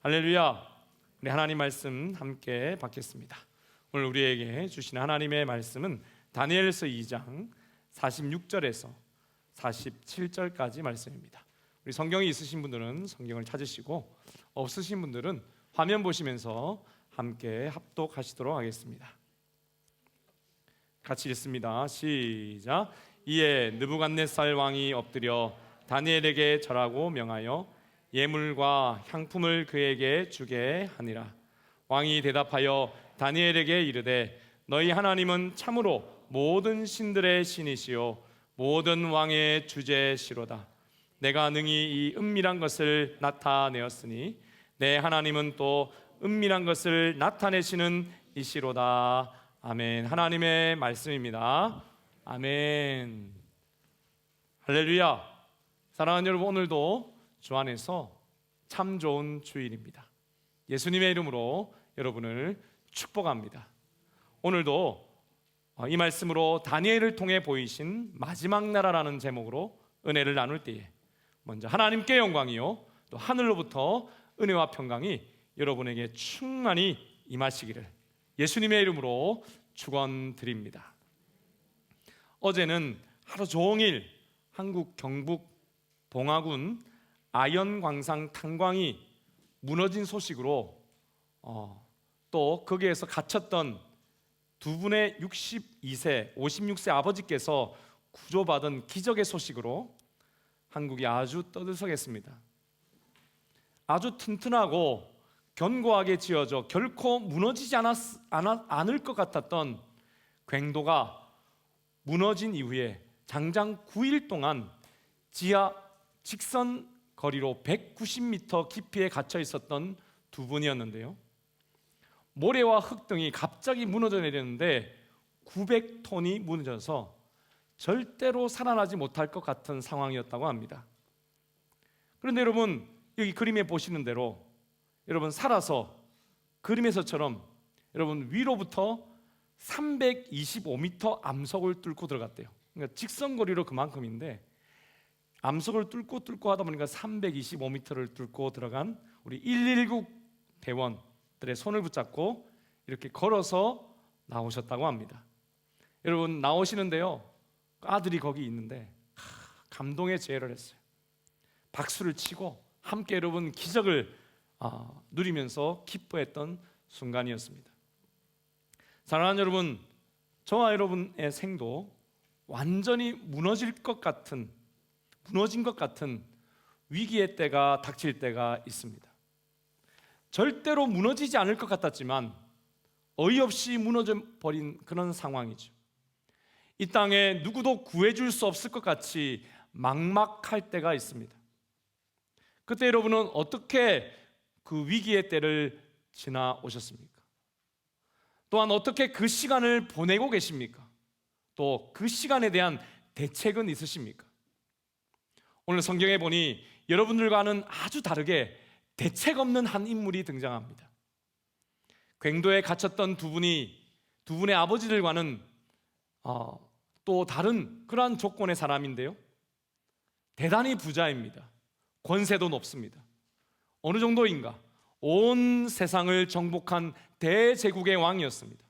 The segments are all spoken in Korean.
할렐루야. 우리 하나님 말씀 함께 받겠습니다. 오늘 우리에게 주신 하나님의 말씀은 다니엘서 2장 46절에서 47절까지 말씀입니다. 우리 성경이 있으신 분들은 성경을 찾으시고 없으신 분들은 화면 보시면서 함께 합독하시도록 하겠습니다. 같이 읽습니다. 시작. 이에 느부갓네살 왕이 엎드려 다니엘에게 절하고 명하여 예물과 향품을 그에게 주게 하니라. 왕이 대답하여 다니엘에게 이르되 너희 하나님은 참으로 모든 신들의 신이시요 모든 왕의 주제시로다. 내가 능히 이 은밀한 것을 나타내었으니 내 하나님은 또 은밀한 것을 나타내시는 이시로다. 아멘. 하나님의 말씀입니다. 아멘. 할렐루야. 사랑하는 여러분, 오늘도 주 안에서 참 좋은 주일입니다. 예수님의 이름으로 여러분을 축복합니다. 오늘도 이 말씀으로 다니엘을 통해 보이신 마지막 나라라는 제목으로 은혜를 나눌 때에 먼저 하나님께 영광이요 또 하늘로부터 은혜와 평강이 여러분에게 충만히 임하시기를 예수님의 이름으로 축원드립니다. 어제는 하루 종일 한국 경북 봉화군 아연광상 탄광이 무너진 소식으로 또 거기에서 갇혔던 두 분의 62세, 56세 아버지께서 구조받은 기적의 소식으로 한국이 아주 떠들썩했습니다. 아주 튼튼하고 견고하게 지어져 결코 무너지지 않을 것 같았던 궤도가 무너진 이후에 장장 9일 동안 지하 직선 거리로 190m 깊이에 갇혀 있었던 두 분이었는데요, 모래와 흙 등이 갑자기 무너져 내렸는데 900톤이 무너져서 절대로 살아나지 못할 것 같은 상황이었다고 합니다. 그런데 여러분, 여기 그림에 보시는 대로 여러분 살아서 그림에서처럼 여러분 위로부터 325m 암석을 뚫고 들어갔대요. 그러니까 직선거리로 그만큼인데 암석을 뚫고 하다 보니까 325m를 뚫고 들어간 우리 119 대원들의 손을 붙잡고 이렇게 걸어서 나오셨다고 합니다. 여러분 나오시는데요, 아들이 거기 있는데 감동의 제의를 했어요. 박수를 치고 함께 여러분 기적을 누리면서 기뻐했던 순간이었습니다. 사랑하는 여러분, 저와 여러분의 생도 완전히 무너진 것 같은 위기의 때가 닥칠 때가 있습니다. 절대로 무너지지 않을 것 같았지만 어이없이 무너져 버린 그런 상황이죠. 이 땅에 누구도 구해줄 수 없을 것 같이 막막할 때가 있습니다. 그때 여러분은 어떻게 그 위기의 때를 지나오셨습니까? 또한 어떻게 그 시간을 보내고 계십니까? 또 그 시간에 대한 대책은 있으십니까? 오늘 성경에 보니 여러분들과는 아주 다르게 대책 없는 한 인물이 등장합니다. 궤도에 갇혔던 두 분의 아버지들과는 또 다른 그러한 조건의 사람인데요, 대단히 부자입니다. 권세도 높습니다. 어느 정도인가? 온 세상을 정복한 대제국의 왕이었습니다.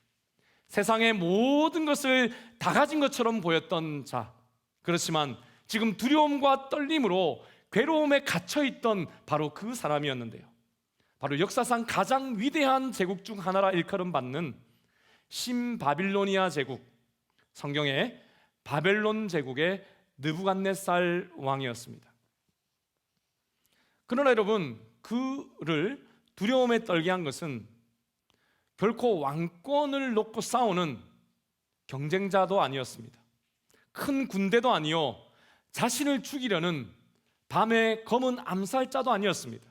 세상의 모든 것을 다 가진 것처럼 보였던 자, 그렇지만 지금 두려움과 떨림으로 괴로움에 갇혀있던 바로 그 사람이었는데요, 바로 역사상 가장 위대한 제국 중 하나라 일컬음받는 신바빌로니아 제국, 성경의 바벨론 제국의 느부갓네살 왕이었습니다. 그러나 여러분, 그를 두려움에 떨게 한 것은 결코 왕권을 놓고 싸우는 경쟁자도 아니었습니다. 큰 군대도 아니요 자신을 죽이려는 밤의 검은 암살자도 아니었습니다.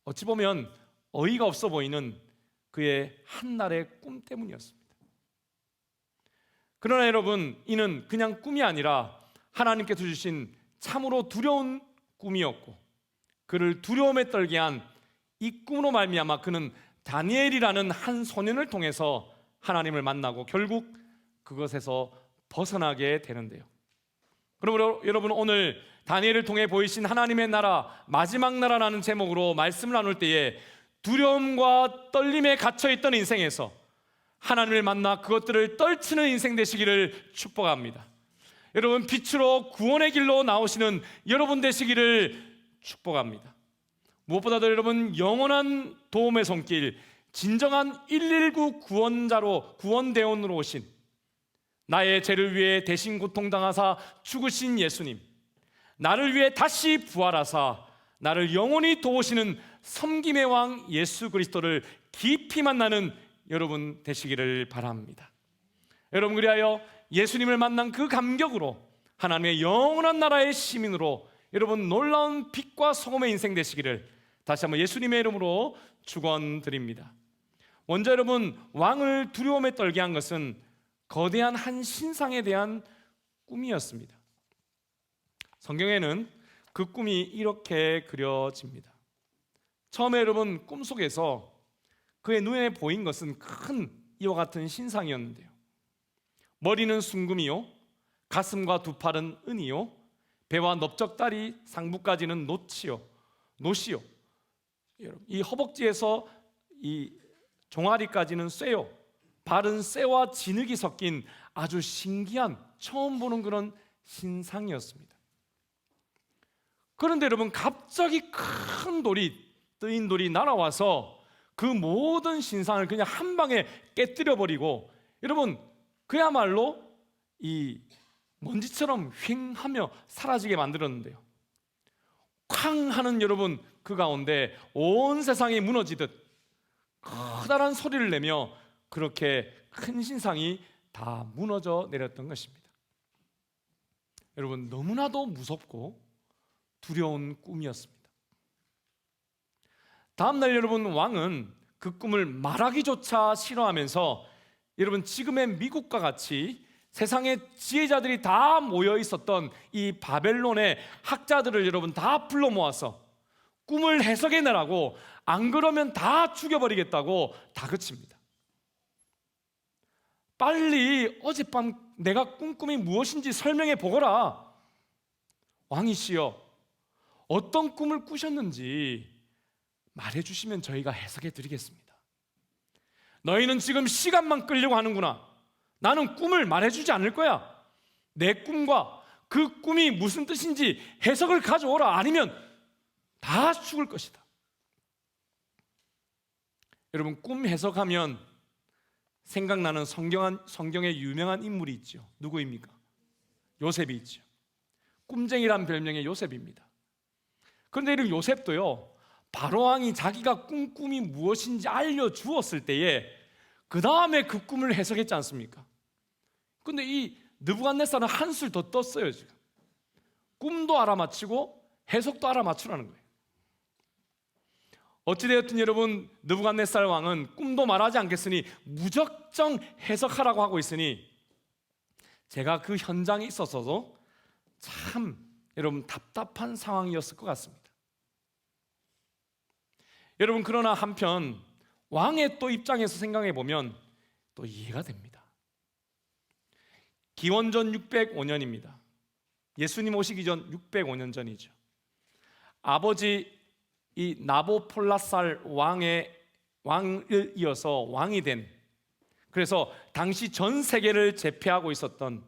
어찌 보면 어이가 없어 보이는 그의 한날의 꿈 때문이었습니다. 그러나 여러분, 이는 그냥 꿈이 아니라 하나님께서 주신 참으로 두려운 꿈이었고, 그를 두려움에 떨게 한 이 꿈으로 말미암아 그는 다니엘이라는 한 소년을 통해서 하나님을 만나고 결국 그것에서 벗어나게 되는데요, 그러므로 여러분, 오늘 다니엘을 통해 보이신 하나님의 나라, 마지막 나라라는 제목으로 말씀을 나눌 때에 두려움과 떨림에 갇혀있던 인생에서 하나님을 만나 그것들을 떨치는 인생 되시기를 축복합니다. 여러분, 빛으로 구원의 길로 나오시는 여러분 되시기를 축복합니다. 무엇보다도 여러분, 영원한 도움의 손길, 진정한 119 구원자로, 구원대원으로 오신, 나의 죄를 위해 대신 고통당하사 죽으신 예수님, 나를 위해 다시 부활하사 나를 영원히 도우시는 섬김의 왕 예수 그리스도를 깊이 만나는 여러분 되시기를 바랍니다. 여러분, 그리하여 예수님을 만난 그 감격으로 하나님의 영원한 나라의 시민으로 여러분 놀라운 빛과 소금의 인생 되시기를 다시 한번 예수님의 이름으로 축원드립니다. 먼저 여러분, 왕을 두려움에 떨게 한 것은 거대한 한 신상에 대한 꿈이었습니다. 성경에는 그 꿈이 이렇게 그려집니다. 처음에 여러분, 꿈속에서 그의 눈에 보인 것은 큰 이와 같은 신상이었는데요, 머리는 순금이요, 가슴과 두 팔은 은이요, 배와 넓적다리 상부까지는 노시요. 이 허벅지에서 이 종아리까지는 쇠요, 발은 쇠와 진흙이 섞인 아주 신기한, 처음 보는 그런 신상이었습니다. 그런데 여러분, 갑자기 큰 돌이, 뜨인 돌이 날아와서 그 모든 신상을 그냥 한 방에 깨뜨려 버리고, 여러분, 그야말로 이 먼지처럼 휑 하며 사라지게 만들었는데요, 쾅 하는 여러분, 그 가운데 온 세상이 무너지듯 커다란 소리를 내며 그렇게 큰 신상이 다 무너져 내렸던 것입니다. 여러분, 너무나도 무섭고 두려운 꿈이었습니다. 다음날 여러분, 왕은 그 꿈을 말하기조차 싫어하면서 여러분, 지금의 미국과 같이 세상의 지혜자들이 다 모여 있었던 이 바벨론의 학자들을 여러분 다 불러 모아서 꿈을 해석해 내라고, 안 그러면 다 죽여버리겠다고 다그칩니다. 빨리 어젯밤 내가 꾼 꿈이 무엇인지 설명해 보거라. 왕이시여, 어떤 꿈을 꾸셨는지 말해주시면 저희가 해석해 드리겠습니다. 너희는 지금 시간만 끌려고 하는구나. 나는 꿈을 말해주지 않을 거야. 내 꿈과 그 꿈이 무슨 뜻인지 해석을 가져오라. 아니면 다 죽을 것이다. 여러분, 꿈 해석하면 생각나는 성경의 유명한 인물이 있죠. 누구입니까? 요셉이 있죠. 꿈쟁이란 별명의 요셉입니다. 그런데 이런 요셉도요, 바로왕이 자기가 꾼 꿈이 무엇인지 알려주었을 때에 그 다음에 그 꿈을 해석했지 않습니까? 근데 이 느부갓네살은 한술 더 떴어요. 지금 꿈도 알아맞히고 해석도 알아맞추라는 거예요. 어찌되었든 여러분, 느부갓네살 왕은 꿈도 말하지 않겠으니 무작정 해석하라고 하고 있으니 제가 그 현장에 있었어도 참 여러분 답답한 상황이었을 것 같습니다. 여러분, 그러나 한편 왕의 또 입장에서 생각해 보면 또 이해가 됩니다. 기원전 605년입니다. 예수님 오시기 전 605년 전이죠. 아버지 이 나보폴라살 왕을 이어서 왕이 된, 그래서 당시 전 세계를 지배하고 있었던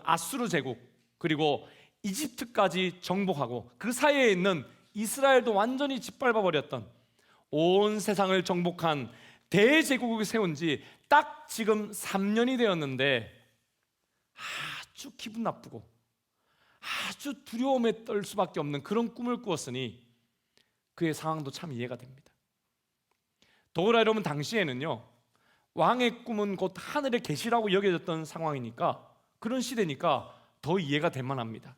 아수르 제국, 그리고 이집트까지 정복하고 그 사이에 있는 이스라엘도 완전히 짓밟아 버렸던, 온 세상을 정복한 대제국을 세운 지 딱 지금 3년이 되었는데 아주 기분 나쁘고 아주 두려움에 떨 수밖에 없는 그런 꿈을 꾸었으니 그의 상황도 참 이해가 됩니다. 더구나 여러분, 당시에는요, 왕의 꿈은 곧 하늘의 계시라고 여겨졌던 상황이니까, 그런 시대니까 더 이해가 될 만합니다.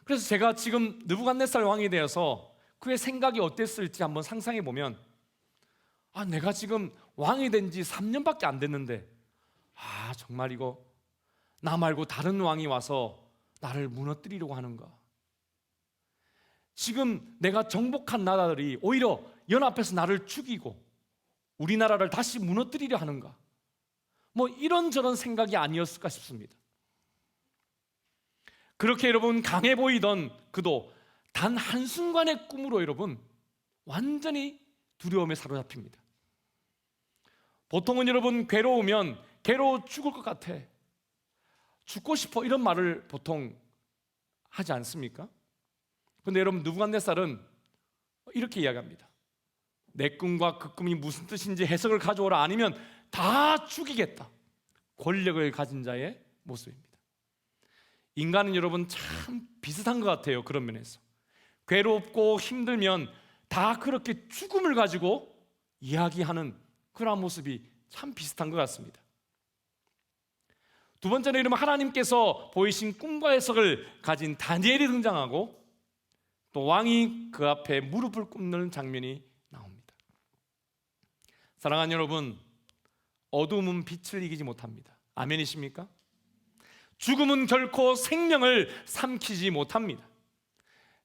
그래서 제가 지금 느부갓네살 왕이 되어서 그의 생각이 어땠을지 한번 상상해 보면, 내가 지금 왕이 된 지 3년밖에 안 됐는데 정말 이거 나 말고 다른 왕이 와서 나를 무너뜨리려고 하는가? 지금 내가 정복한 나라들이 오히려 연합해서 나를 죽이고 우리나라를 다시 무너뜨리려 하는가? 뭐 이런저런 생각이 아니었을까 싶습니다. 그렇게 여러분 강해 보이던 그도 단 한순간의 꿈으로 여러분 완전히 두려움에 사로잡힙니다. 보통은 여러분 괴로우면 괴로워 죽을 것 같아, 죽고 싶어, 이런 말을 보통 하지 않습니까? 그런데 여러분 느부갓네살은 이렇게 이야기합니다. 내 꿈과 그 꿈이 무슨 뜻인지 해석을 가져오라, 아니면 다 죽이겠다. 권력을 가진 자의 모습입니다. 인간은 여러분 참 비슷한 것 같아요. 그런 면에서 괴롭고 힘들면 다 그렇게 죽음을 가지고 이야기하는 그런 모습이 참 비슷한 것 같습니다. 두 번째는 이러면 하나님께서 보이신 꿈과 해석을 가진 다니엘이 등장하고 또 왕이 그 앞에 무릎을 꿇는 장면이 나옵니다. 사랑하는 여러분, 어둠은 빛을 이기지 못합니다. 아멘이십니까? 죽음은 결코 생명을 삼키지 못합니다.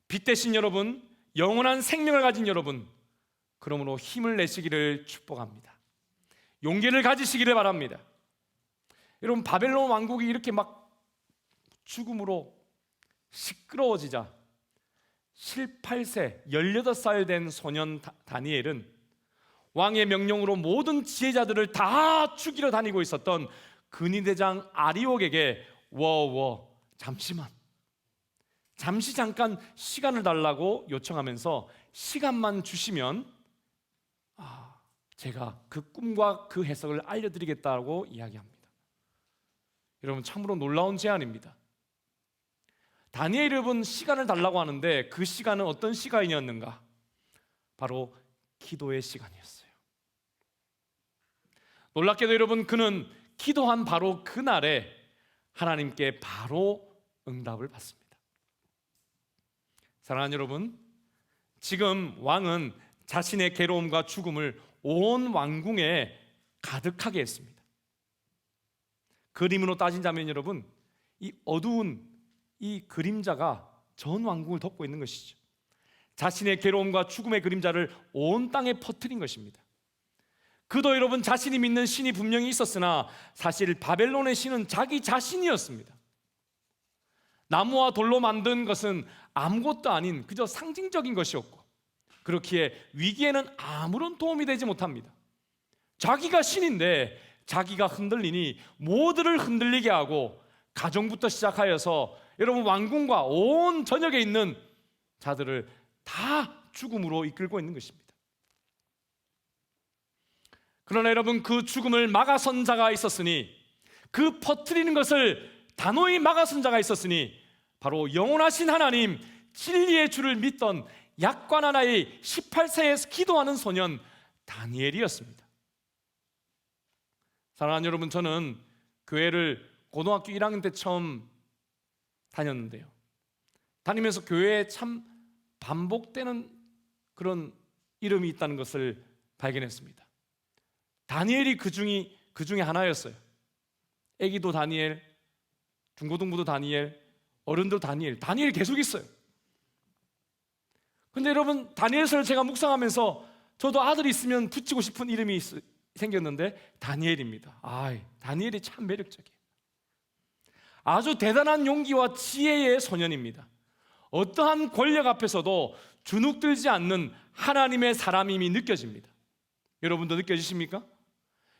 빛 대신 여러분, 영원한 생명을 가진 여러분, 그러므로 힘을 내시기를 축복합니다. 용기를 가지시기를 바랍니다. 여러분, 바벨론 왕국이 이렇게 막 죽음으로 시끄러워지자 18세 18살 된 소년 다니엘은 왕의 명령으로 모든 지혜자들을 다 죽이러 다니고 있었던 근위대장 아리옥에게 잠깐 시간을 달라고 요청하면서 시간만 주시면 제가 그 꿈과 그 해석을 알려드리겠다고 이야기합니다. 여러분, 참으로 놀라운 제안입니다. 다니엘이 여러분 시간을 달라고 하는데 그 시간은 어떤 시간이었는가? 바로 기도의 시간이었어요. 놀랍게도 여러분, 그는 기도한 바로 그날에 하나님께 바로 응답을 받습니다. 사랑하는 여러분, 지금 왕은 자신의 괴로움과 죽음을 온 왕궁에 가득하게 했습니다. 그림으로 따진다면 여러분, 이 어두운 이 그림자가 전 왕궁을 덮고 있는 것이죠. 자신의 괴로움과 죽음의 그림자를 온 땅에 퍼뜨린 것입니다. 그도 여러분 자신이 믿는 신이 분명히 있었으나 사실 바벨론의 신은 자기 자신이었습니다. 나무와 돌로 만든 것은 아무것도 아닌 그저 상징적인 것이었고, 그렇기에 위기에는 아무런 도움이 되지 못합니다. 자기가 신인데 자기가 흔들리니 모두를 흔들리게 하고 가정부터 시작하여서 여러분 왕궁과 온 전역에 있는 자들을 다 죽음으로 이끌고 있는 것입니다. 그러나 여러분, 그 죽음을 막아선 자가 있었으니, 그 퍼뜨리는 것을 단호히 막아선 자가 있었으니 바로 영원하신 하나님, 진리의 주를 믿던 약관 하나의 18세에서 기도하는 소년 다니엘이었습니다. 사랑하는 여러분, 저는 교회를 고등학교 1학년 때 처음 다녔는데요, 다니면서 교회에 참 반복되는 그런 이름이 있다는 것을 발견했습니다. 다니엘이 그 중에 하나였어요. 애기도 다니엘, 중고등부도 다니엘, 어른도 다니엘 계속 있어요. 근데 여러분, 다니엘서를 제가 묵상하면서 저도 아들이 있으면 붙이고 싶은 이름이 생겼는데 다니엘입니다. 다니엘이 참 매력적이에요. 아주 대단한 용기와 지혜의 소년입니다. 어떠한 권력 앞에서도 주눅들지 않는 하나님의 사람임이 느껴집니다. 여러분도 느껴지십니까?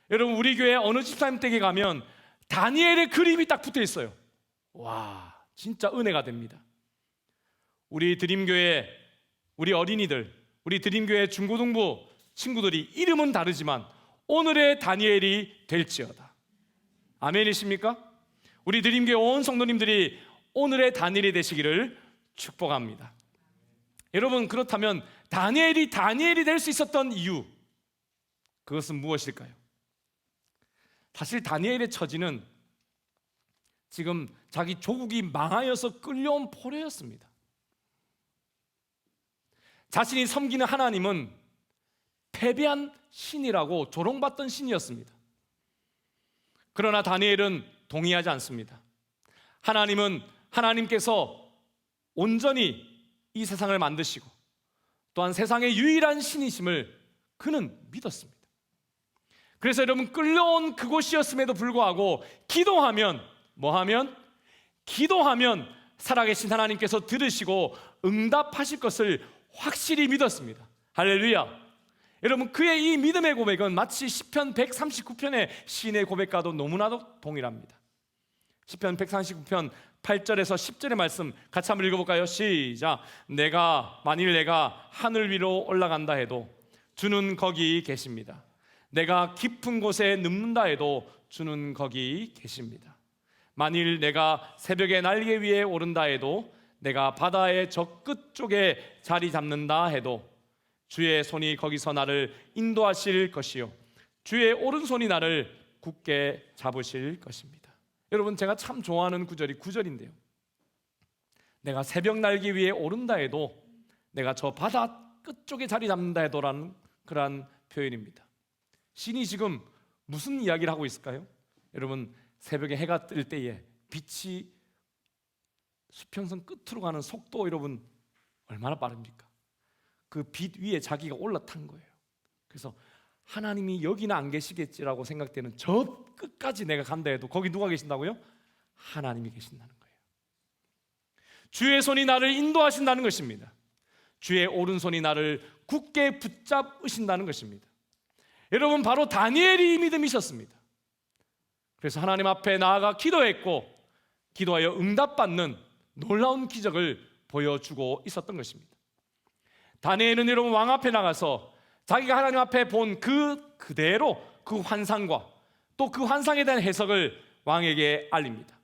여러분, 우리 교회 어느 집사님 댁에 가면 다니엘의 그림이 딱 붙어 있어요. 와, 진짜 은혜가 됩니다. 우리 드림교회, 우리 어린이들, 우리 드림교회 중고등부 친구들이 이름은 다르지만 오늘의 다니엘이 될지어다. 아멘이십니까? 우리 드림교회 온 성도님들이 오늘의 다니엘이 되시기를 축복합니다. 여러분, 그렇다면 다니엘이 될 수 있었던 이유, 그것은 무엇일까요? 사실 다니엘의 처지는 지금 자기 조국이 망하여서 끌려온 포로였습니다. 자신이 섬기는 하나님은 패배한 신이라고 조롱받던 신이었습니다. 그러나 다니엘은 동의하지 않습니다. 하나님께서 온전히 이 세상을 만드시고 또한 세상의 유일한 신이심을 그는 믿었습니다. 그래서 여러분, 끌려온 그곳이었음에도 불구하고 기도하면 살아계신 하나님께서 들으시고 응답하실 것을 확실히 믿었습니다. 할렐루야. 여러분, 그의 이 믿음의 고백은 마치 시편 139편의 시인의 고백과도 너무나도 동일합니다. 시편 139편 8절에서 10절의 말씀 같이 한번 읽어볼까요? 시작. 만일 내가 하늘 위로 올라간다 해도 주는 거기 계십니다. 내가 깊은 곳에 눕는다 해도 주는 거기 계십니다. 만일 내가 새벽에 날개 위에 오른다 해도, 내가 바다의 저 끝쪽에 자리 잡는다 해도 주의 손이 거기서 나를 인도하실 것이요 주의 오른손이 나를 굳게 잡으실 것입니다. 여러분, 제가 참 좋아하는 구절이 9절인데요. 내가 새벽 날개 위에 오른다 해도, 내가 저 바다 끝쪽에 자리 잡는다 해도라는 그러한 표현입니다. 신이 지금 무슨 이야기를 하고 있을까요? 여러분, 새벽에 해가 뜰 때에 빛이 수평선 끝으로 가는 속도, 여러분 얼마나 빠릅니까? 그 빛 위에 자기가 올라탄 거예요. 그래서 하나님이 여기는 안 계시겠지라고 생각되는 저 끝까지 내가 간다 해도 거기 누가 계신다고요? 하나님이 계신다는 거예요. 주의 손이 나를 인도하신다는 것입니다. 주의 오른손이 나를 굳게 붙잡으신다는 것입니다. 여러분, 바로 다니엘이 이 믿음이셨습니다. 그래서 하나님 앞에 나아가 기도했고, 기도하여 응답받는 놀라운 기적을 보여주고 있었던 것입니다. 다니엘은 여러분, 왕 앞에 나가서 자기가 하나님 앞에 본 그대로 그 환상과 또 그 환상에 대한 해석을 왕에게 알립니다.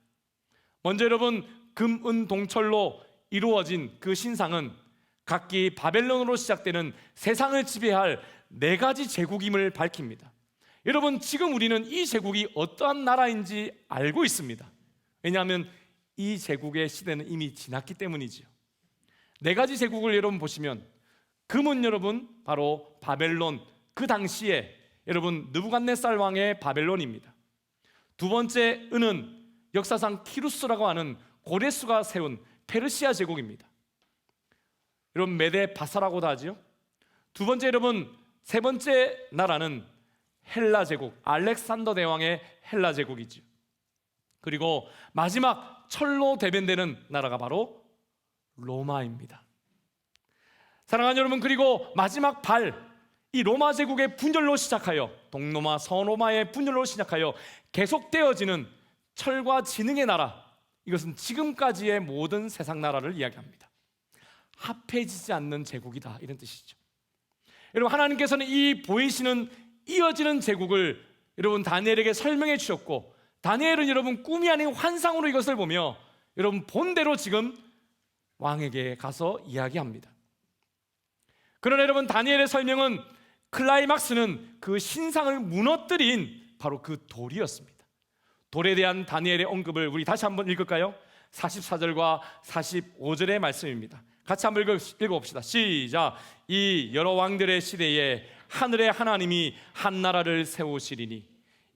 먼저 여러분, 금, 은, 동철로 이루어진 그 신상은 각기 바벨론으로 시작되는 세상을 지배할 4가지 제국임을 밝힙니다. 여러분, 지금 우리는 이 제국이 어떠한 나라인지 알고 있습니다. 왜냐하면 이 제국의 시대는 이미 지났기 때문이지요. 4가지 제국을 여러분 보시면, 금은 여러분 바로 바벨론, 그 당시에 여러분 느부갓네살 왕의 바벨론입니다. 두 번째 은은 역사상 키루스라고 하는 고레스가 세운 페르시아 제국입니다. 여러분 메데 바사라고도 하죠. 두 번째 여러분, 세 번째 나라는 헬라 제국, 알렉산더 대왕의 헬라 제국이죠. 그리고 마지막 철로 대변되는 나라가 바로 로마입니다. 사랑하는 여러분, 그리고 마지막 이 로마 제국의 분열로 시작하여 동로마, 서로마의 분열로 시작하여 계속되어지는 철과 지능의 나라, 이것은 지금까지의 모든 세상 나라를 이야기합니다. 합해지지 않는 제국이다, 이런 뜻이죠. 여러분, 하나님께서는 이 보이시는 이어지는 제국을 여러분 다니엘에게 설명해 주셨고, 다니엘은 여러분 꿈이 아닌 환상으로 이것을 보며 여러분 본대로 지금 왕에게 가서 이야기합니다. 그러나 여러분, 다니엘의 설명은 클라이막스는 그 신상을 무너뜨린 바로 그 돌이었습니다. 돌에 대한 다니엘의 언급을 우리 다시 한번 읽을까요? 44절과 45절의 말씀입니다. 같이 한번 읽어봅시다. 시작. 이 여러 왕들의 시대에 하늘의 하나님이 한 나라를 세우시리니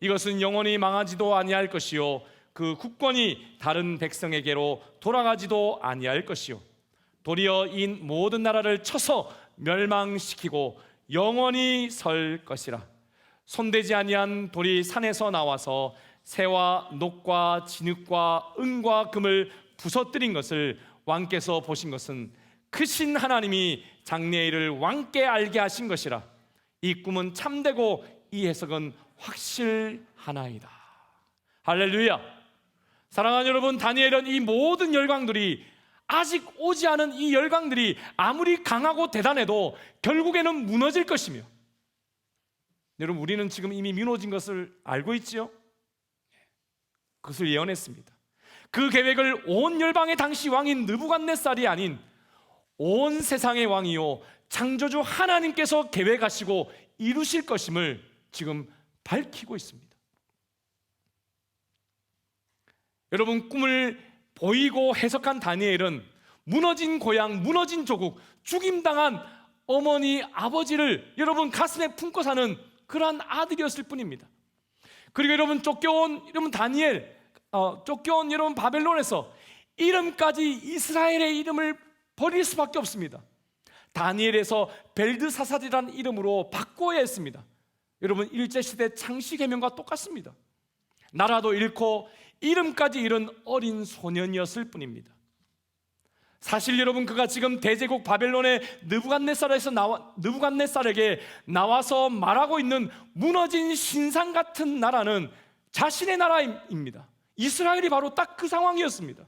이것은 영원히 망하지도 아니할 것이요 그 국권이 다른 백성에게로 돌아가지도 아니할 것이요 도리어 이 모든 나라를 쳐서 멸망시키고 영원히 설 것이라. 손대지 아니한 돌이 산에서 나와서 새와 녹과 진흙과 은과 금을 부서뜨린 것을 왕께서 보신 것은 크신 하나님이 장래의 일을 왕께 알게 하신 것이라. 이 꿈은 참되고 이 해석은 확실하나이다. 할렐루야. 사랑하는 여러분, 다니엘은 이 모든 열강들이, 아직 오지 않은 이 열강들이 아무리 강하고 대단해도 결국에는 무너질 것이며, 여러분 우리는 지금 이미 무너진 것을 알고 있지요? 그것을 예언했습니다. 그 계획을 온 열방의 당시 왕인 느부갓네살이 아닌 온 세상의 왕이요 창조주 하나님께서 계획하시고 이루실 것임을 지금 밝히고 있습니다. 여러분, 꿈을 보이고 해석한 다니엘은 무너진 고향, 무너진 조국, 죽임당한 어머니, 아버지를 여러분 가슴에 품고 사는 그러한 아들이었을 뿐입니다. 그리고 여러분 쫓겨온 여러분 다니엘, 쫓겨온 여러분 바벨론에서 이름까지 이스라엘의 이름을 버릴 수밖에 없습니다. 다니엘에서 벨드사살이라는 이름으로 바꿔야 했습니다. 여러분 일제시대 창시개명과 똑같습니다. 나라도 잃고 이름까지 잃은 어린 소년이었을 뿐입니다. 사실 여러분, 그가 지금 대제국 바벨론의 느부갓네살에게 나와서 말하고 있는 무너진 신상 같은 나라는 자신의 나라입니다. 이스라엘이 바로 딱 그 상황이었습니다.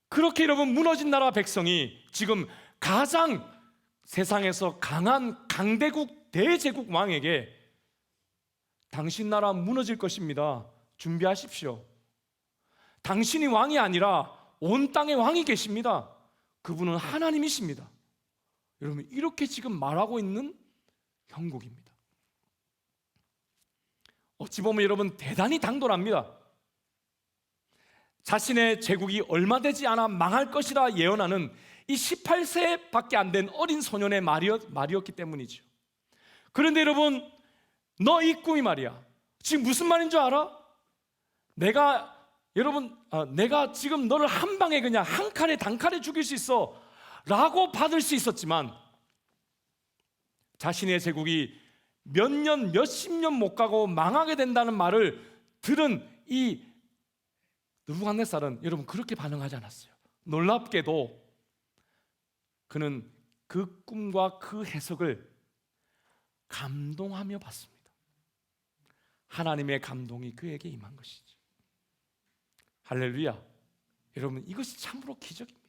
그렇게 여러분, 무너진 나라 백성이 지금 가장 세상에서 강한 강대국 대제국 왕에게 당신 나라 무너질 것입니다, 준비하십시오. 당신이 왕이 아니라 온 땅에 왕이 계십니다. 그분은 하나님이십니다. 여러분, 이렇게 지금 말하고 있는 형국입니다. 어찌 보면 여러분, 대단히 당돌합니다. 자신의 제국이 얼마 되지 않아 망할 것이라 예언하는 이 18세밖에 안 된 어린 소년의 말이었기 때문이죠. 그런데 여러분, 너 이 꿈이 말이야, 지금 무슨 말인 줄 알아? 내가 지금 너를 한 방에 그냥 한 칼에 단칼에 죽일 수 있어 라고 받을 수 있었지만, 자신의 제국이 몇 년, 몇십 년 못 가고 망하게 된다는 말을 들은 이 느부갓네살은 여러분, 그렇게 반응하지 않았어요. 놀랍게도 그는 그 꿈과 그 해석을 감동하며 봤습니다. 하나님의 감동이 그에게 임한 것이죠. 할렐루야. 여러분, 이것이 참으로 기적입니다.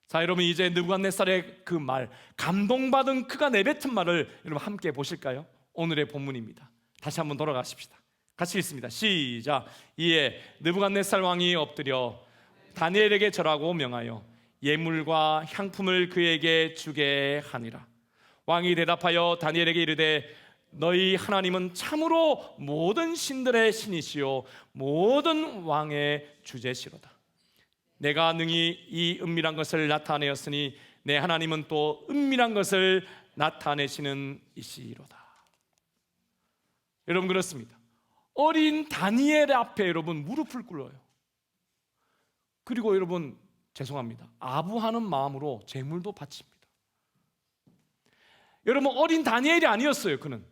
자, 여러분, 이제 느부갓네살의 그 말, 감동받은 그가 내뱉은 말을 여러분 함께 보실까요? 오늘의 본문입니다. 다시 한번 돌아가십시다. 같이 읽습니다. 시작. 이에 느부갓네살 왕이 엎드려 다니엘에게 절하고 명하여 예물과 향품을 그에게 주게 하니라. 왕이 대답하여 다니엘에게 이르되, 너희 하나님은 참으로 모든 신들의 신이시요 모든 왕의 주제시로다. 내가 능히 이 은밀한 것을 나타내었으니 내 하나님은 또 은밀한 것을 나타내시는 이시로다. 여러분, 그렇습니다. 어린 다니엘 앞에 여러분 무릎을 꿇어요. 그리고 여러분, 죄송합니다, 아부하는 마음으로 제물도 바칩니다. 여러분, 어린 다니엘이 아니었어요. 그는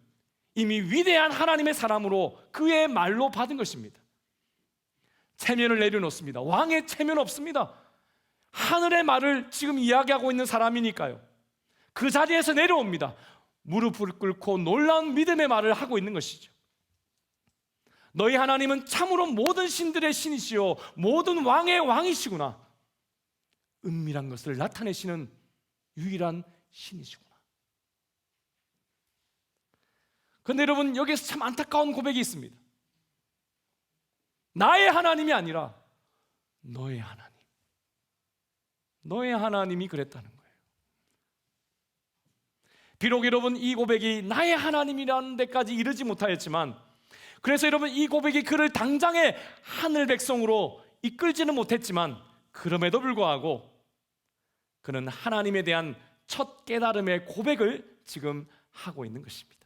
이미 위대한 하나님의 사람으로 그의 말로 받은 것입니다. 체면을 내려놓습니다. 왕의 체면 없습니다. 하늘의 말을 지금 이야기하고 있는 사람이니까요. 그 자리에서 내려옵니다. 무릎을 꿇고 놀라운 믿음의 말을 하고 있는 것이죠. 너희 하나님은 참으로 모든 신들의 신이시요 모든 왕의 왕이시구나. 은밀한 것을 나타내시는 유일한 신이시구나. 그런데 여러분, 여기에서 참 안타까운 고백이 있습니다. 나의 하나님이 아니라 너의 하나님, 너의 하나님이 그랬다는 거예요. 비록 여러분, 이 고백이 나의 하나님이라는 데까지 이르지 못하였지만, 그래서 여러분, 이 고백이 그를 당장의 하늘 백성으로 이끌지는 못했지만, 그럼에도 불구하고 그는 하나님에 대한 첫 깨달음의 고백을 지금 하고 있는 것입니다.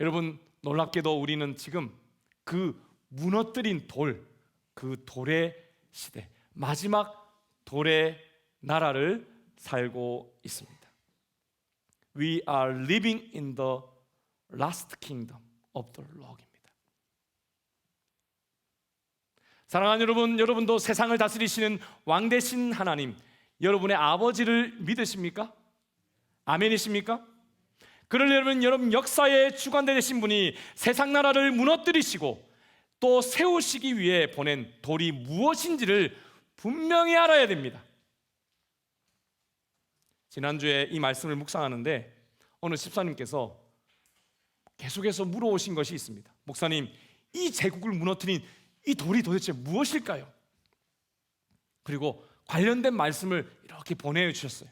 여러분, 놀랍게도 우리는 지금 그 무너뜨린 돌, 그 돌의 시대, 마지막 돌의 나라를 살고 있습니다. We are living in the last kingdom of the Lord입니다. 사랑하는 여러분, 여러분도 세상을 다스리시는 왕 되신 하나님, 여러분의 아버지를 믿으십니까? 아멘이십니까? 그러려면 여러분, 역사의 주관대 되신 분이 세상 나라를 무너뜨리시고 또 세우시기 위해 보낸 돌이 무엇인지를 분명히 알아야 됩니다. 지난주에 이 말씀을 묵상하는데 어느 집사님께서 계속해서 물어오신 것이 있습니다. 목사님, 이 제국을 무너뜨린 이 돌이 도대체 무엇일까요? 그리고 관련된 말씀을 이렇게 보내주셨어요.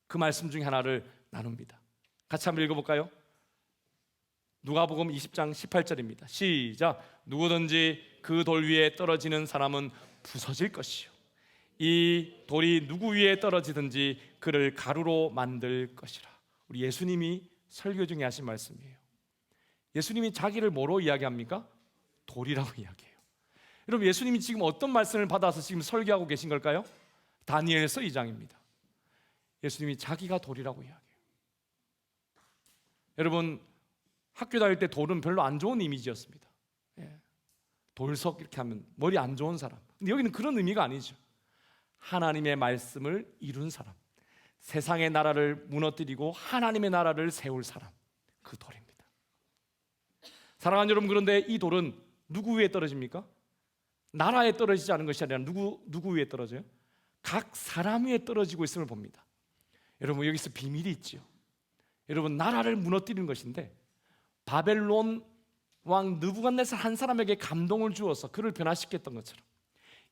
그 말씀 중에 하나를 나눕니다. 같이 한번 읽어볼까요? 누가복음 20장 18절입니다. 시작. 누구든지 그 돌 위에 떨어지는 사람은 부서질 것이요 이 돌이 누구 위에 떨어지든지 그를 가루로 만들 것이라. 우리 예수님이 설교 중에 하신 말씀이에요. 예수님이 자기를 뭐로 이야기합니까? 돌이라고 이야기해요. 여러분, 예수님이 지금 어떤 말씀을 받아서 지금 설교하고 계신 걸까요? 다니엘서 2장입니다. 예수님이 자기가 돌이라고 이야기해요. 여러분, 학교 다닐 때 돌은 별로 안 좋은 이미지였습니다. 예. 돌석 이렇게 하면 머리 안 좋은 사람. 근데 여기는 그런 의미가 아니죠. 하나님의 말씀을 이룬 사람, 세상의 나라를 무너뜨리고 하나님의 나라를 세울 사람, 그 돌입니다. 사랑하는 여러분, 그런데 이 돌은 누구 위에 떨어집니까? 나라에 떨어지지 않은 것이 아니라 누구 위에 떨어져요? 각 사람 위에 떨어지고 있음을 봅니다. 여러분, 여기서 비밀이 있지요. 여러분, 나라를 무너뜨리는 것인데 바벨론 왕 느부갓네살 한 사람에게 감동을 주어서 그를 변화시켰던 것처럼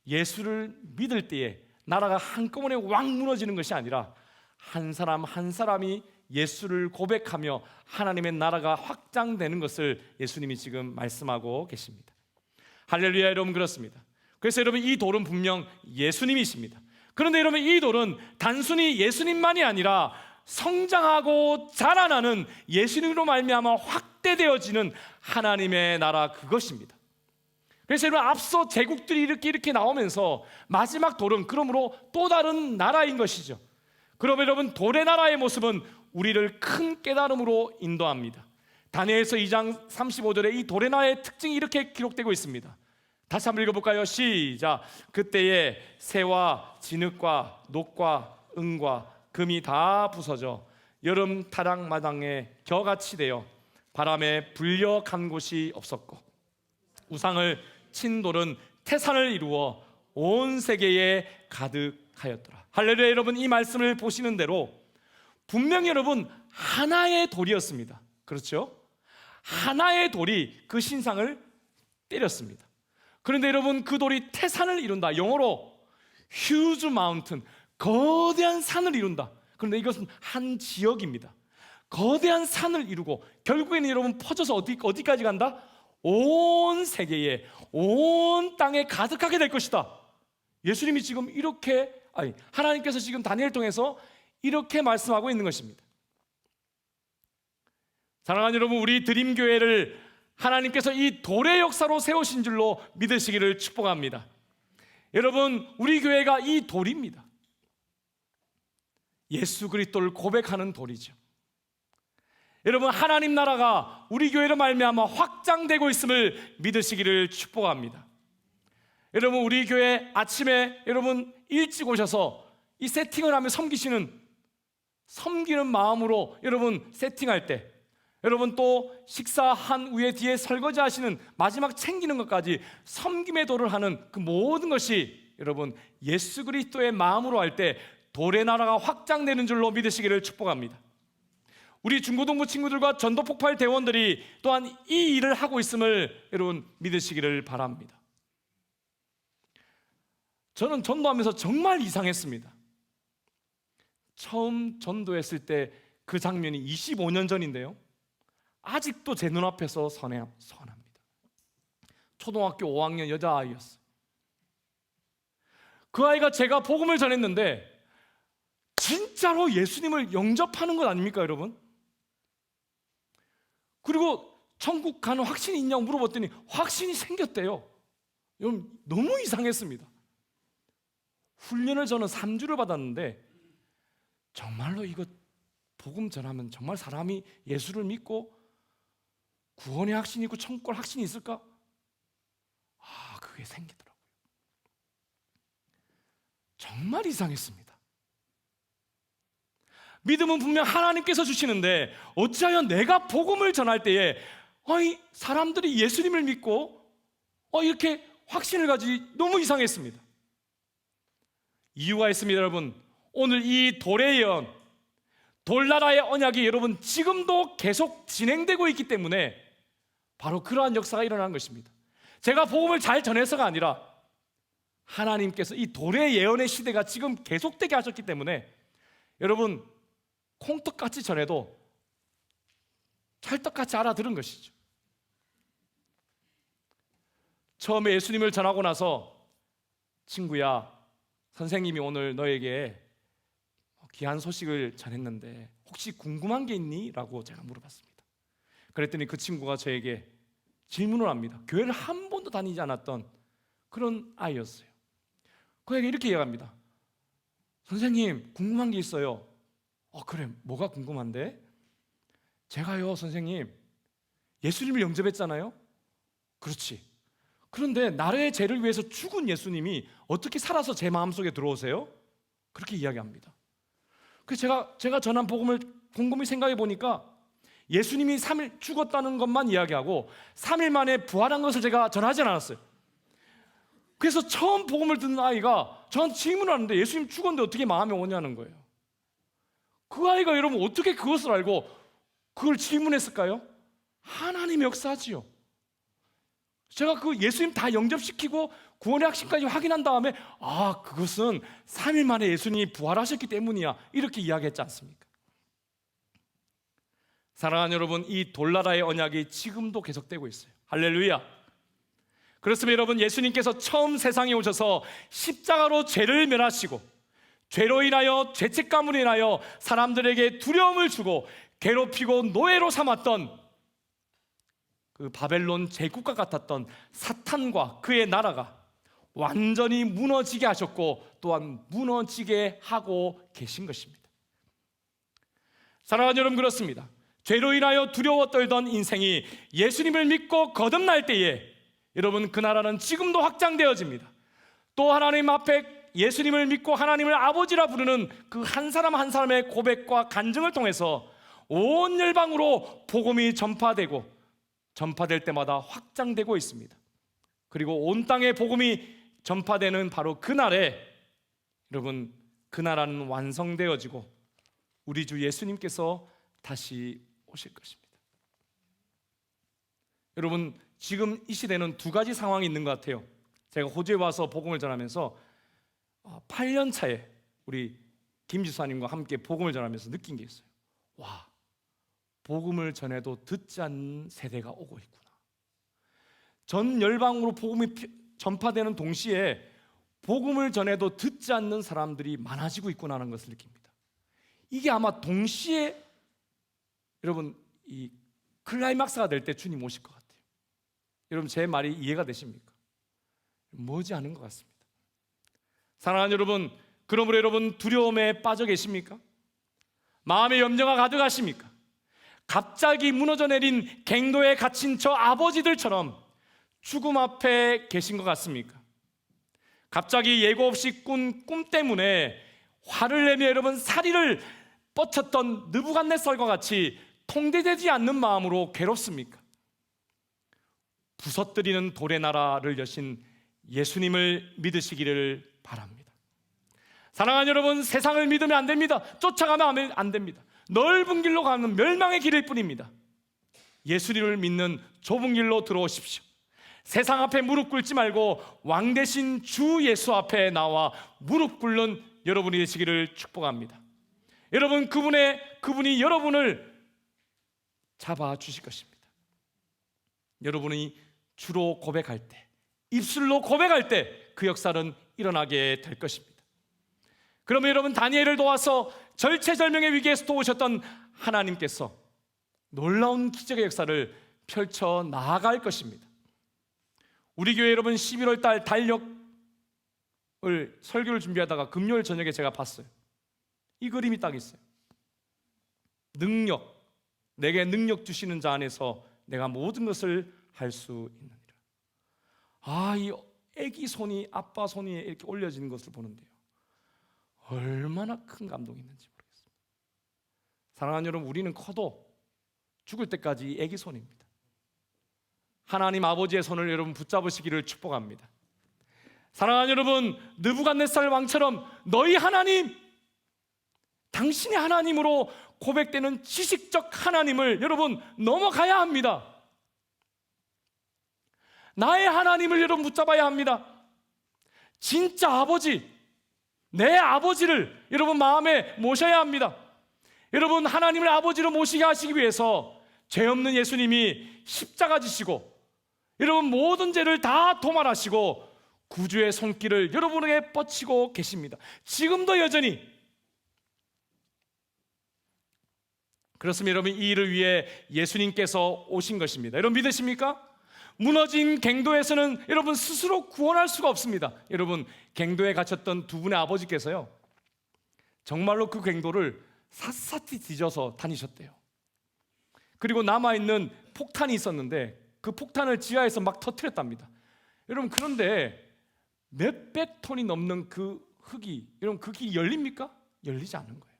예수를 믿을 때에 나라가 한꺼번에 왕 무너지는 것이 아니라 한 사람 한 사람이 예수를 고백하며 하나님의 나라가 확장되는 것을 예수님이 지금 말씀하고 계십니다. 할렐루야. 여러분, 그렇습니다. 그래서 여러분, 이 돌은 분명 예수님이십니다. 그런데 여러분, 이 돌은 단순히 예수님만이 아니라 성장하고 자라나는 예수님으로 말미암아 확대되어지는 하나님의 나라, 그것입니다. 그래서 여러분, 앞서 제국들이 이렇게 나오면서 마지막 돌은 그러므로 또 다른 나라인 것이죠. 그러면 여러분, 돌의 나라의 모습은 우리를 큰 깨달음으로 인도합니다. 다니엘서 2장 35절에 이 돌의 나라의 특징이 이렇게 기록되고 있습니다. 다시 한번 읽어볼까요? 시작. 그때에 새와 진흙과 녹과 은과 금이 다 부서져 여름 타락마당에 겨같이 되어 바람에 불려간 곳이 없었고 우상을 친 돌은 태산을 이루어 온 세계에 가득하였더라. 할렐루야. 여러분, 이 말씀을 보시는 대로 분명히 여러분 하나의 돌이었습니다. 그렇죠? 하나의 돌이 그 신상을 때렸습니다. 그런데 여러분, 그 돌이 태산을 이룬다. 영어로 huge mountain, 거대한 산을 이룬다. 그런데 이것은 한 지역입니다. 거대한 산을 이루고 결국에는 여러분 퍼져서 어디까지 간다? 온 세계에, 온 땅에 가득하게 될 것이다. 예수님이 지금 하나님께서 지금 다니엘 통해서 이렇게 말씀하고 있는 것입니다. 사랑하는 여러분, 우리 드림교회를 하나님께서 이 돌의 역사로 세우신 줄로 믿으시기를 축복합니다. 여러분, 우리 교회가 이 돌입니다. 예수 그리스도를 고백하는 돌이죠. 여러분, 하나님 나라가 우리 교회로 말미암아 확장되고 있음을 믿으시기를 축복합니다. 여러분, 우리 교회 아침에 여러분 일찍 오셔서 이 세팅을 하며 섬기는 마음으로 여러분 세팅할 때, 여러분 또 식사한 후에 뒤에 설거지 하시는 마지막 챙기는 것까지 섬김의 도를 하는 그 모든 것이 여러분 예수 그리스도의 마음으로 할 때 돌의 나라가 확장되는 줄로 믿으시기를 축복합니다. 우리 중고등부 친구들과 전도폭발 대원들이 또한 이 일을 하고 있음을 여러분 믿으시기를 바랍니다. 저는 전도하면서 정말 이상했습니다. 처음 전도했을 때 그 장면이 25년 전인데요, 아직도 제 눈앞에서 선합니다. 초등학교 5학년 여자아이였어요. 그 아이가 제가 복음을 전했는데 진짜로 예수님을 영접하는 것 아닙니까, 여러분? 그리고 천국 가는 확신이 있냐고 물어봤더니 확신이 생겼대요. 여러분, 너무 이상했습니다. 훈련을 저는 3주를 받았는데 정말로 이거 복음 전하면 정말 사람이 예수를 믿고 구원의 확신이 있고 천국 갈 확신이 있을까? 그게 생기더라고요. 정말 이상했습니다. 믿음은 분명 하나님께서 주시는데 어찌하여 내가 복음을 전할 때에 사람들이 예수님을 믿고 이렇게 확신을 가지지? 너무 이상했습니다. 이유가 있습니다. 여러분, 오늘 이 돌의 예언, 돌나라의 언약이 여러분 지금도 계속 진행되고 있기 때문에 바로 그러한 역사가 일어나는 것입니다. 제가 복음을 잘 전해서가 아니라 하나님께서 이 돌의 예언의 시대가 지금 계속되게 하셨기 때문에 여러분 콩떡같이 전해도 찰떡같이 알아들은 것이죠. 처음에 예수님을 전하고 나서 친구야, 선생님이 오늘 너에게 귀한 소식을 전했는데 혹시 궁금한 게 있니? 라고 제가 물어봤습니다. 그랬더니 그 친구가 저에게 질문을 합니다. 교회를 한 번도 다니지 않았던 그런 아이였어요. 그에게 이렇게 얘기합니다. 선생님, 궁금한 게 있어요. 그래, 뭐가 궁금한데? 제가요, 선생님, 예수님을 영접했잖아요. 그렇지. 그런데 나의 죄를 위해서 죽은 예수님이 어떻게 살아서 제 마음속에 들어오세요? 그렇게 이야기합니다. 그래서 제가 전한 복음을 곰곰이 생각해 보니까 예수님이 3일 죽었다는 것만 이야기하고 3일 만에 부활한 것을 제가 전하지 않았어요. 그래서 처음 복음을 듣는 아이가 저한테 질문을 하는데 예수님 죽었는데 어떻게 마음에 오냐는 거예요. 그 아이가 여러분 어떻게 그것을 알고 그걸 질문했을까요? 하나님의 역사지요. 제가 그 예수님 다 영접시키고 구원의 확신까지 확인한 다음에 그것은 3일 만에 예수님이 부활하셨기 때문이야, 이렇게 이야기했지 않습니까? 사랑하는 여러분, 이 돌나라의 언약이 지금도 계속되고 있어요. 할렐루야. 그렇습니다. 여러분, 예수님께서 처음 세상에 오셔서 십자가로 죄를 멸하시고 죄로 인하여 죄책감으로 인하여 사람들에게 두려움을 주고 괴롭히고 노예로 삼았던 그 바벨론 제국과 같았던 사탄과 그의 나라가 완전히 무너지게 하셨고 또한 무너지게 하고 계신 것입니다. 사랑하는 여러분, 그렇습니다. 죄로 인하여 두려워 떨던 인생이 예수님을 믿고 거듭날 때에 여러분, 그 나라는 지금도 확장되어집니다. 또 하나님 앞에 예수님을 믿고 하나님을 아버지라 부르는 그 한 사람 한 사람의 고백과 간증을 통해서 온 열방으로 복음이 전파될 때마다 확장되고 있습니다. 그리고 온 땅에 복음이 전파되는 바로 그날에 여러분, 그 나라는 완성되어지고 우리 주 예수님께서 다시 오실 것입니다. 여러분, 지금 이 시대는 두 가지 상황이 있는 것 같아요. 제가 호주에 와서 복음을 전하면서 8년 차에 우리 김 지사님과 함께 복음을 전하면서 느낀 게 있어요. 복음을 전해도 듣지 않는 세대가 오고 있구나. 전 열방으로 복음이 전파되는 동시에 복음을 전해도 듣지 않는 사람들이 많아지고 있구나 하는 것을 느낍니다. 이게 아마 동시에 여러분 이 클라이막스가 될 때 주님 오실 것 같아요. 여러분, 제 말이 이해가 되십니까? 머지않은 것 같습니다. 사랑하는 여러분, 그러므로 여러분 두려움에 빠져 계십니까? 마음의 염려가 가득하십니까? 갑자기 무너져 내린 갱도에 갇힌 저 아버지들처럼 죽음 앞에 계신 것 같습니까? 갑자기 예고 없이 꾼 꿈 때문에 화를 내며 여러분 사리를 뻗쳤던 느부갓네살과 같이 통제되지 않는 마음으로 괴롭습니까? 부서뜨리는 돌의 나라를 여신 예수님을 믿으시기를 바랍니다. 사랑하는 여러분, 세상을 믿으면 안 됩니다. 쫓아가면 안 됩니다. 넓은 길로 가는 멸망의 길일 뿐입니다. 예수님을 믿는 좁은 길로 들어오십시오. 세상 앞에 무릎 꿇지 말고 왕 대신 주 예수 앞에 나와 무릎 꿇는 여러분이 되시기를 축복합니다. 여러분, 그분이 여러분을 잡아 주실 것입니다. 여러분이 주로 고백할 때, 입술로 고백할 때 그 역사는 일어나게 될 것입니다. 그러면 여러분, 다니엘을 도와서 절체절명의 위기에서 도우셨던 하나님께서 놀라운 기적의 역사를 펼쳐 나아갈 것입니다. 우리 교회 여러분 11월 달 달력을 설교를 준비하다가 금요일 저녁에 제가 봤어요. 이 그림이 딱 있어요. 내게 능력 주시는 자 안에서 내가 모든 것을 할 수 있느니라. 이 애기 손이 아빠 손이 이렇게 올려지는 것을 보는데요, 얼마나 큰 감동이 있는지 모르겠습니다. 사랑하는 여러분, 우리는 커도 죽을 때까지 애기 손입니다. 하나님 아버지의 손을 여러분 붙잡으시기를 축복합니다. 사랑하는 여러분, 느부갓네살 왕처럼 너희 하나님, 당신의 하나님으로 고백되는 지식적 하나님을 여러분 넘어가야 합니다. 나의 하나님을 여러분 붙잡아야 합니다. 진짜 아버지, 내 아버지를 여러분 마음에 모셔야 합니다. 여러분, 하나님을 아버지로 모시게 하시기 위해서 죄 없는 예수님이 십자가 지시고 여러분 모든 죄를 다 도말하시고 구주의 손길을 여러분에게 뻗치고 계십니다. 지금도 여전히. 그렇습니다. 여러분, 이 일을 위해 예수님께서 오신 것입니다. 여러분 믿으십니까? 무너진 갱도에서는 여러분 스스로 구원할 수가 없습니다. 여러분, 갱도에 갇혔던 두 분의 아버지께서요, 정말로 그 갱도를 샅샅이 뒤져서 다니셨대요. 그리고 남아있는 폭탄이 있었는데 그 폭탄을 지하에서 막 터뜨렸답니다. 여러분, 그런데 몇백 톤이 넘는 그 흙이, 여러분, 그 길이 열립니까? 열리지 않는 거예요.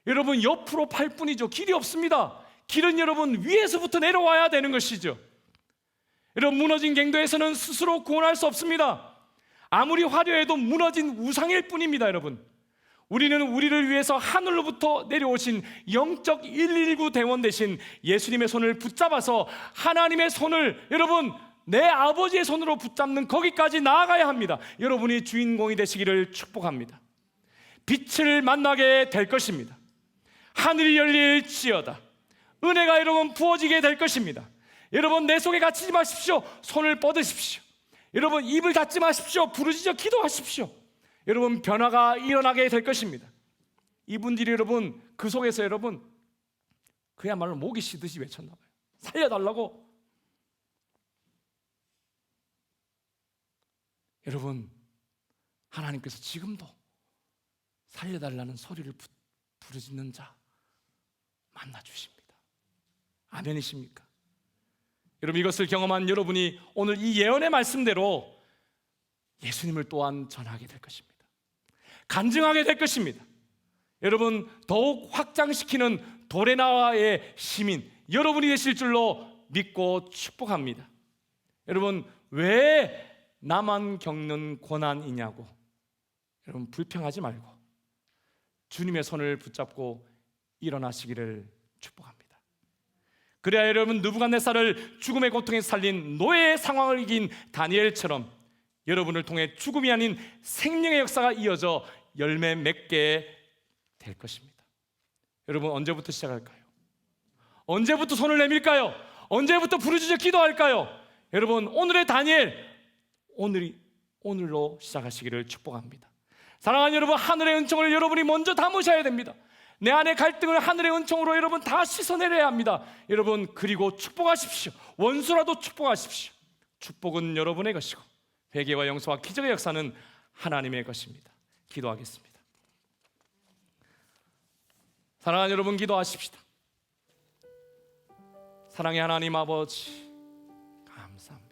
여러분, 옆으로 팔 뿐이죠. 길이 없습니다. 길은 여러분 위에서부터 내려와야 되는 것이죠. 여러분, 무너진 갱도에서는 스스로 구원할 수 없습니다. 아무리 화려해도 무너진 우상일 뿐입니다. 여러분, 우리는 우리를 위해서 하늘로부터 내려오신 영적 119 대원 되신 예수님의 손을 붙잡아서 하나님의 손을, 여러분, 내 아버지의 손으로 붙잡는 거기까지 나아가야 합니다. 여러분이 주인공이 되시기를 축복합니다. 빛을 만나게 될 것입니다. 하늘이 열릴지어다. 은혜가 여러분 부어지게 될 것입니다. 여러분, 내 속에 갇히지 마십시오. 손을 뻗으십시오. 여러분, 입을 닫지 마십시오. 부르짖어 기도하십시오. 여러분, 변화가 일어나게 될 것입니다. 이분들이 여러분 그 속에서 여러분 그야말로 목이 쉬듯이 외쳤나 봐요. 살려달라고. 여러분, 하나님께서 지금도 살려달라는 소리를 부르짖는 자 만나 주십니다. 아멘이십니까? 여러분, 이것을 경험한 여러분이 오늘 이 예언의 말씀대로 예수님을 또한 전하게 될 것입니다. 간증하게 될 것입니다. 여러분, 더욱 확장시키는 도레나와의 시민 여러분이 되실 줄로 믿고 축복합니다. 여러분, 왜 나만 겪는 고난이냐고 여러분 불평하지 말고 주님의 손을 붙잡고 일어나시기를 축복합니다. 그래야 여러분, 느부갓네살을 죽음의 고통에서 살린 노예의 상황을 이긴 다니엘처럼 여러분을 통해 죽음이 아닌 생명의 역사가 이어져 열매 맺게 될 것입니다. 여러분, 언제부터 시작할까요? 언제부터 손을 내밀까요? 언제부터 부르짖어 기도할까요? 여러분, 오늘의 다니엘, 오늘로 시작하시기를 축복합니다. 사랑하는 여러분, 하늘의 은총을 여러분이 먼저 담으셔야 됩니다. 내 안의 갈등을 하늘의 은총으로 여러분 다 씻어내려야 합니다. 여러분, 그리고 축복하십시오. 원수라도 축복하십시오. 축복은 여러분의 것이고 회개와 용서와 기적의 역사는 하나님의 것입니다. 기도하겠습니다. 사랑하는 여러분, 기도하십시다. 사랑의 하나님 아버지, 감사합니다.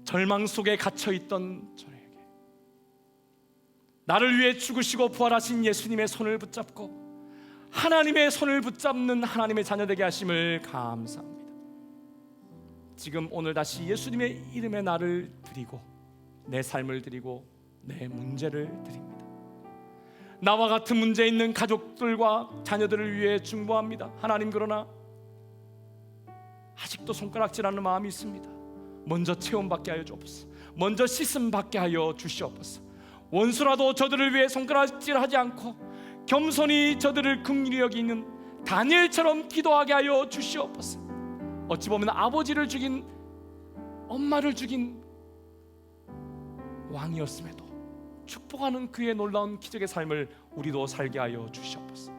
절망 속에 갇혀있던 저에게 나를 위해 죽으시고 부활하신 예수님의 손을 붙잡고 하나님의 손을 붙잡는 하나님의 자녀 되게 하심을 감사합니다. 지금 오늘 다시 예수님의 이름에 나를 드리고 내 삶을 드리고 내 문제를 드립니다. 나와 같은 문제 있는 가족들과 자녀들을 위해 중보합니다. 하나님, 그러나 아직도 손가락질하는 마음이 있습니다. 먼저 체험받게 하여 주옵소서. 먼저 씻음받게 하여 주시옵소서. 원수라도 저들을 위해 손가락질하지 않고 겸손히 저들을 긍휼히 여기는 다니엘처럼 기도하게 하여 주시옵소서. 어찌 보면 아버지를 죽인, 엄마를 죽인 왕이었음에도 축복하는 그의 놀라운 기적의 삶을 우리도 살게 하여 주시옵소서.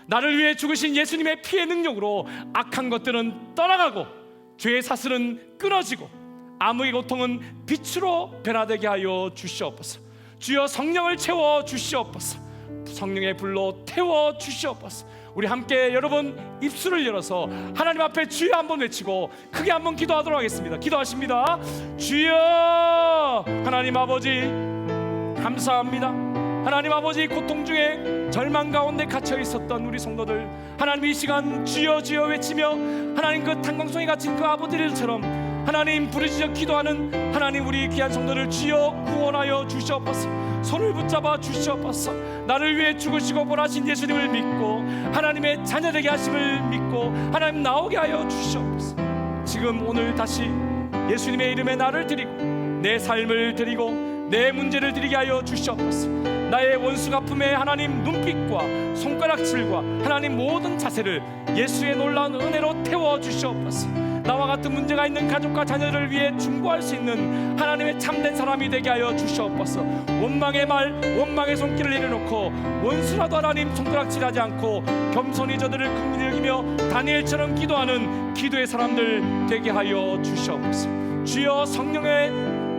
나를 위해 죽으신 예수님의 피의 능력으로 악한 것들은 떠나가고 죄의 사슬은 끊어지고 암의 고통은 빛으로 변화되게 하여 주시옵소서. 주여, 성령을 채워 주시옵소서. 성령의 불로 태워 주시옵소서. 우리 함께 여러분 입술을 열어서 하나님 앞에 주여 한번 외치고 크게 한번 기도하도록 하겠습니다. 기도하십니다. 주여, 하나님 아버지 감사합니다. 하나님 아버지, 고통 중에 절망 가운데 갇혀 있었던 우리 성도들, 하나님 이 시간 주여 주여 외치며 하나님 그 탄광송이 갇힌 그 아버지들처럼 하나님 부르짖어 기도하는 하나님 우리 귀한 성도를 주여 구원하여 주시옵소서. 손을 붙잡아 주시옵소서. 나를 위해 죽으시고 부활하신 예수님을 믿고 하나님의 자녀 되게 하심을 믿고 하나님 나오게 하여 주시옵소서. 지금 오늘 다시 예수님의 이름에 나를 드리고 내 삶을 드리고 내 문제를 드리게 하여 주시옵소서. 나의 원수 갚음의 하나님 눈빛과 손가락질과 하나님 모든 자세를 예수의 놀라운 은혜로 태워 주시옵소서. 나와 같은 문제가 있는 가족과 자녀를 위해 중보할 수 있는 하나님의 참된 사람이 되게 하여 주시옵소서. 원망의 말, 원망의 손길을 내려놓고 원수라도 하나님 손가락질하지 않고 겸손히 저들을 긍휼히 여기며 다니엘처럼 기도하는 기도의 사람들 되게 하여 주시옵소서. 주여, 성령의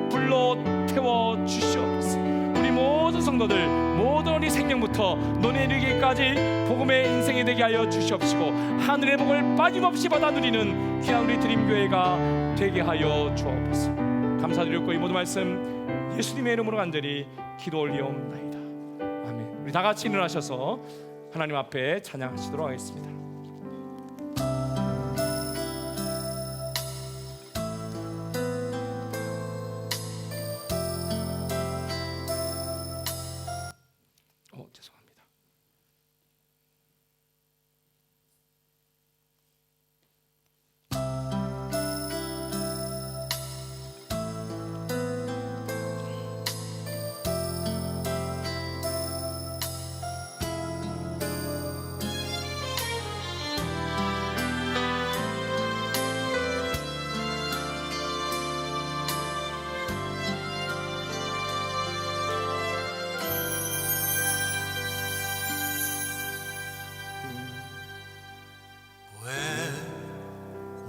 불로 태워 주시옵소서. 우리 모든 성도들, 모든 우리 생명부터 논에 이르기까지 복음의 인생이 되게 하여 주시옵시고 하늘의 복을 빠짐없이 받아 누리는 귀한 우리 드림교회가 되게 하여 주옵소서. 감사드렸고 이 모든 말씀 예수님의 이름으로 간절히 기도 올리옵나이다. 아멘. 우리 다 같이 일어나셔서 하나님 앞에 찬양하시도록 하겠습니다. 죄송합니다.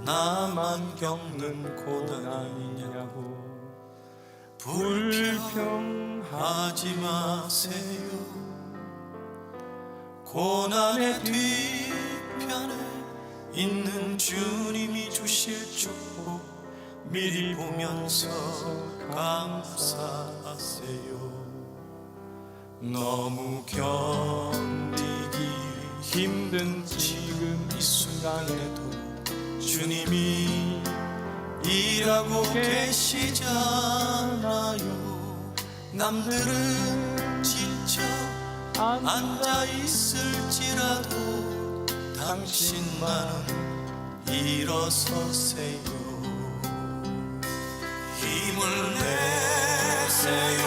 나만 겪는 고난이냐고 불평하지 마세요. 고난의 뒤편에 있는 주님이 주실 축복 미리 보면서 감사하세요. 너무 견디기 힘든 지금 이 순간에도 주님이 일하고 계시잖아요. 남들은 지쳐 앉아 있을지라도 당신만은 일어서세요. 힘을 내세요.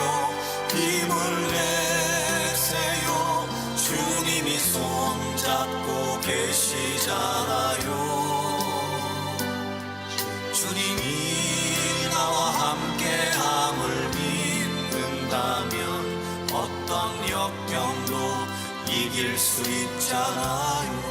힘을 내세요. 주님이 손잡고 계시잖아요. 주님이 나와 함께함을 믿는다면 어떤 역경도 이길 수 있잖아요.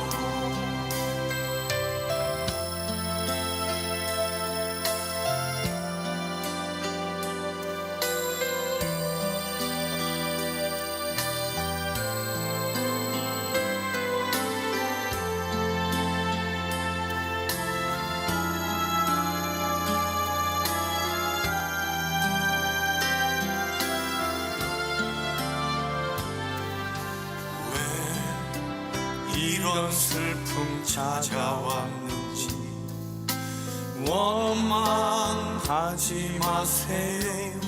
이런 슬픔 찾아왔는지 원망하지 마세요.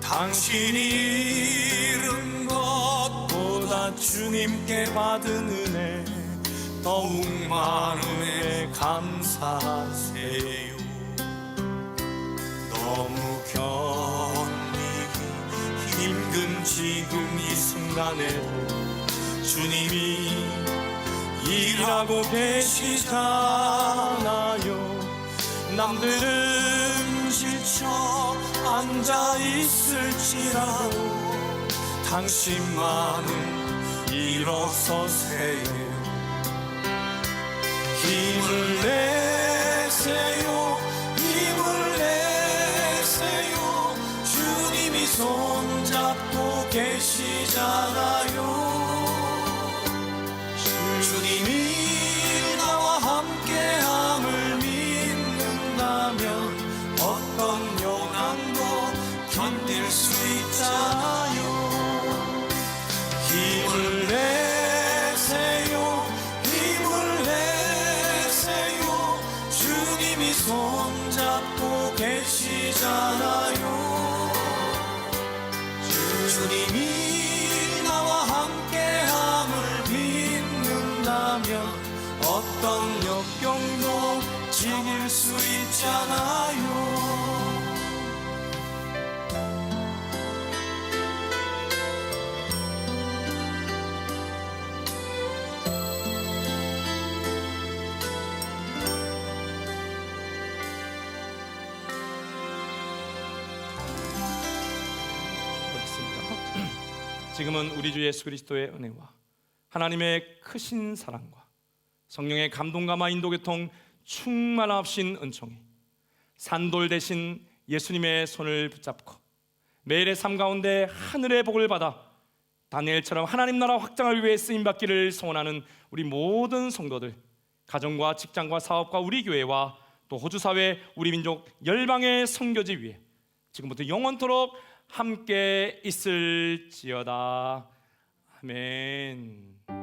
당신이 잃은 것보다 주님께 받은 은혜 더욱 많은 은혜 감사하세요. 너무 견디기 힘든 지금 이 순간에도 주님이 일하고 계시잖아요. 남들은 지쳐 앉아 있을지라도 당신만은 일어서세요. 힘을 내세요. 힘을 내세요. 주님이 손잡고 계시잖아요. 주님이 나와 함께함을 믿는다면 어떤 요난도 견딜 수 있잖아요. 힘을 내세요. 힘을 내세요. 주님이 손잡고 계시잖아요. 주님이 나와 함께함을 믿는다면 어떤 역경도 이길 수 있잖아요. 지금은 우리 주 예수 그리스도의 은혜와 하나님의 크신 사랑과 성령의 감동감화 인도교통 충만하신 은총이 산돌 대신 예수님의 손을 붙잡고 매일의 삶 가운데 하늘의 복을 받아 다니엘처럼 하나님 나라 확장을 위해 쓰임받기를 소원하는 우리 모든 성도들, 가정과 직장과 사업과 우리 교회와 또 호주 사회 우리 민족 열방의 선교지 위에 지금부터 영원토록 함께 있을지어다. 아멘.